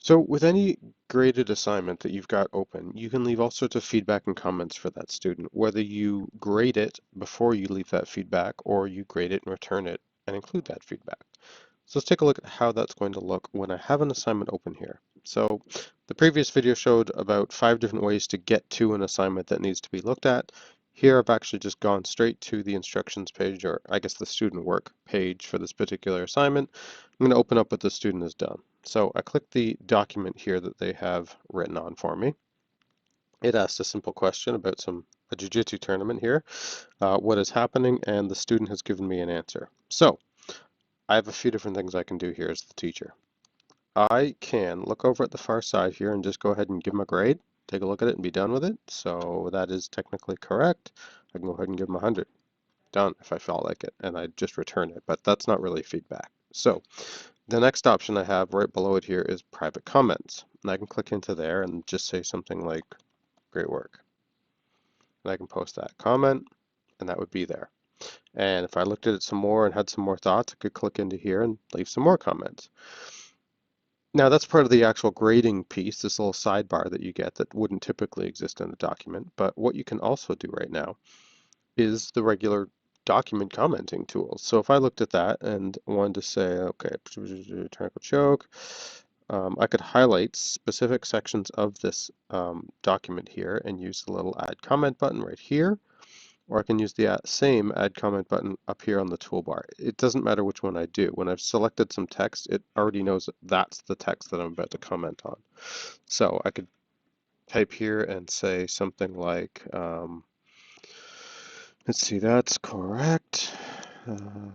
So with any graded assignment that you've got open, you can leave all sorts of feedback and comments for that student, whether you grade it before you leave that feedback or you grade it and return it and include that feedback. So let's take a look at how that's going to look when I have an assignment open here. So the previous video showed about 5 different ways to get to an assignment that needs to be looked at. Here I've actually just gone straight to the instructions page, or I guess the student work page for this particular assignment. I'm going to open up what the student has done. So I click the document here that they have written on for me. It asks a simple question about a jiu-jitsu tournament here, what is happening, and the student has given me an answer. So I have a few different things I can do here as the teacher. I can look over at the far side here and just go ahead and give them a grade, take a look at it and be done with it. So that is technically correct. I can go ahead and give them 100. Done if I felt like it, and I just return it, but that's not really feedback. So the next option I have right below it here is private comments. And I can click into there and just say something like, great work. And I can post that comment, and that would be there. And if I looked at it some more and had some more thoughts, I could click into here and leave some more comments. Now that's part of the actual grading piece, this little sidebar that you get that wouldn't typically exist in a document. But what you can also do right now is the regular document commenting tools. So if I looked at that and wanted to say, okay, technical choke, I could highlight specific sections of this document here and use the little add comment button right here, or I can use the same add comment button up here on the toolbar. It doesn't matter which one I do. When I've selected some text, it already knows that that's the text that I'm about to comment on. So I could type here and say something like, let's see, that's correct.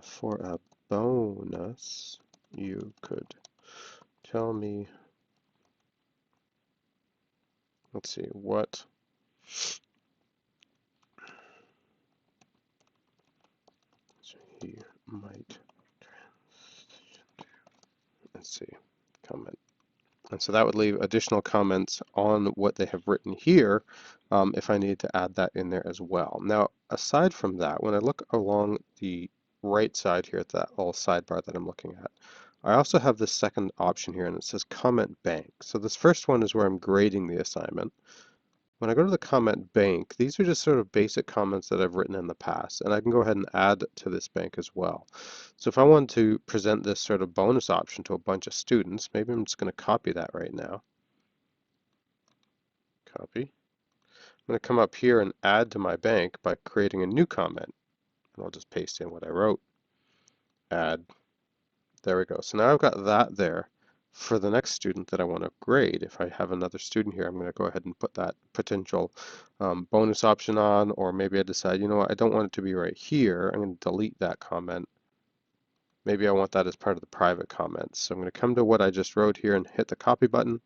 For a bonus, you could tell me, let's see, what he might, let's see, comment. And so that would leave additional comments on what they have written here if I needed to add that in there as well. Now, aside from that, when I look along the right side here at that little sidebar that I'm looking at, I also have this second option here and it says comment bank. So this first one is where I'm grading the assignment. When I go to the comment bank, these are just sort of basic comments that I've written in the past, and I can go ahead and add to this bank as well. So if I want to present this sort of bonus option to a bunch of students, maybe I'm just going to copy that right now. Copy. I'm going to come up here and add to my bank by creating a new comment. And I'll just paste in what I wrote. Add. There we go. So now I've got that there for the next student that I want to grade. If I have another student here, I'm going to go ahead and put that potential bonus option on, or maybe I decide, you know what, I don't want it to be right here. I'm going to delete that comment. Maybe I want that as part of the private comments. So I'm going to come to what I just wrote here and hit the copy button,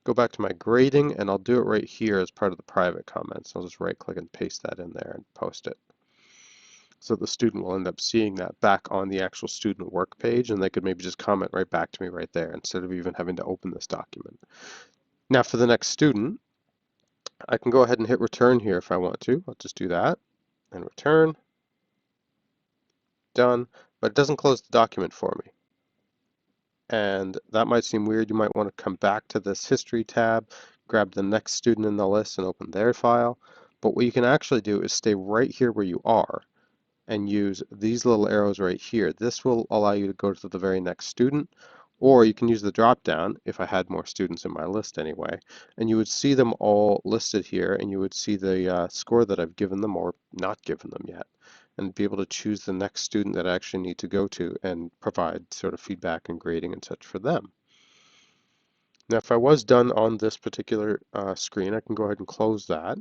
go back to my grading, and I'll do it right here as part of the private comments. I'll just right click and paste that in there and post it. So the student will end up seeing that back on the actual student work page, and they could maybe just comment right back to me right there instead of even having to open this document. Now for the next student, I can go ahead and hit return here if I want to. I'll just do that and return. Done. But it doesn't close the document for me. And that might seem weird. You might want to come back to this history tab, grab the next student in the list and open their file. But what you can actually do is stay right here where you are and use these little arrows right here. This will allow you to go to the very next student, or you can use the drop down if I had more students in my list anyway, and you would see them all listed here, and you would see the score that I've given them or not given them yet, and be able to choose the next student that I actually need to go to and provide sort of feedback and grading and such for them. Now, if I was done on this particular screen, I can go ahead and close that.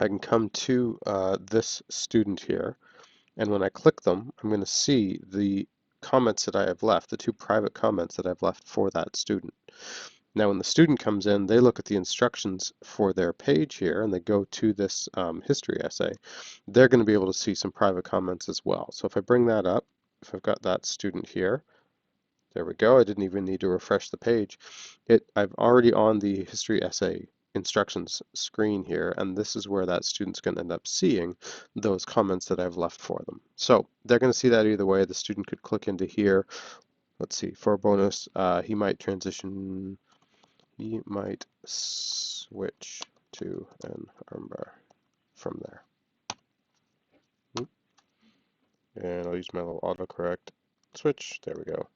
I can come to this student here, and when I click them, I'm going to see the comments that I have left, the two private comments that I've left for that student. Now when the student comes in, they look at the instructions for their page here and they go to this history essay. They're going to be able to see some private comments as well. So if I bring that up, if I've got that student here, there we go. I didn't even need to refresh the page. I've already on the history essay instructions screen here, and this is where that student's going to end up seeing those comments that I've left for them. So they're going to see that either way. The student could click into here, let's see, for a bonus, he might switch to an armbar from there. And I'll use my little autocorrect switch. There we go.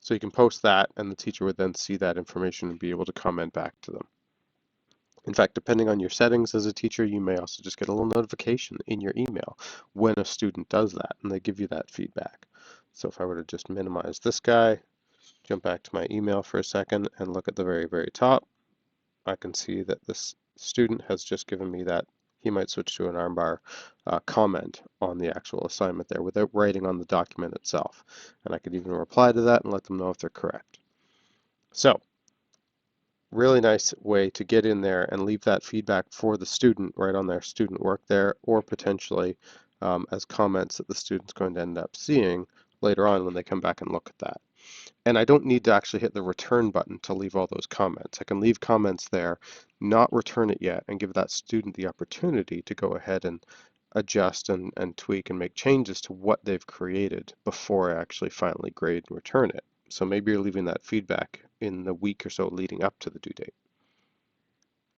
So you can post that, and the teacher would then see that information and be able to comment back to them. In fact, depending on your settings as a teacher, you may also just get a little notification in your email when a student does that, and they give you that feedback. So if I were to just minimize this guy, jump back to my email for a second, and look at the very, very top, I can see that this student has just given me that he might switch to an armbar comment on the actual assignment there without writing on the document itself. And I could even reply to that and let them know if they're correct. So, really nice way to get in there and leave that feedback for the student right on their student work there, or potentially as comments that the student's going to end up seeing later on when they come back and look at that. And I don't need to actually hit the return button to leave all those comments. I can leave comments there, not return it yet, and give that student the opportunity to go ahead and adjust and tweak and make changes to what they've created before I actually finally grade and return it. So maybe you're leaving that feedback in the week or so leading up to the due date.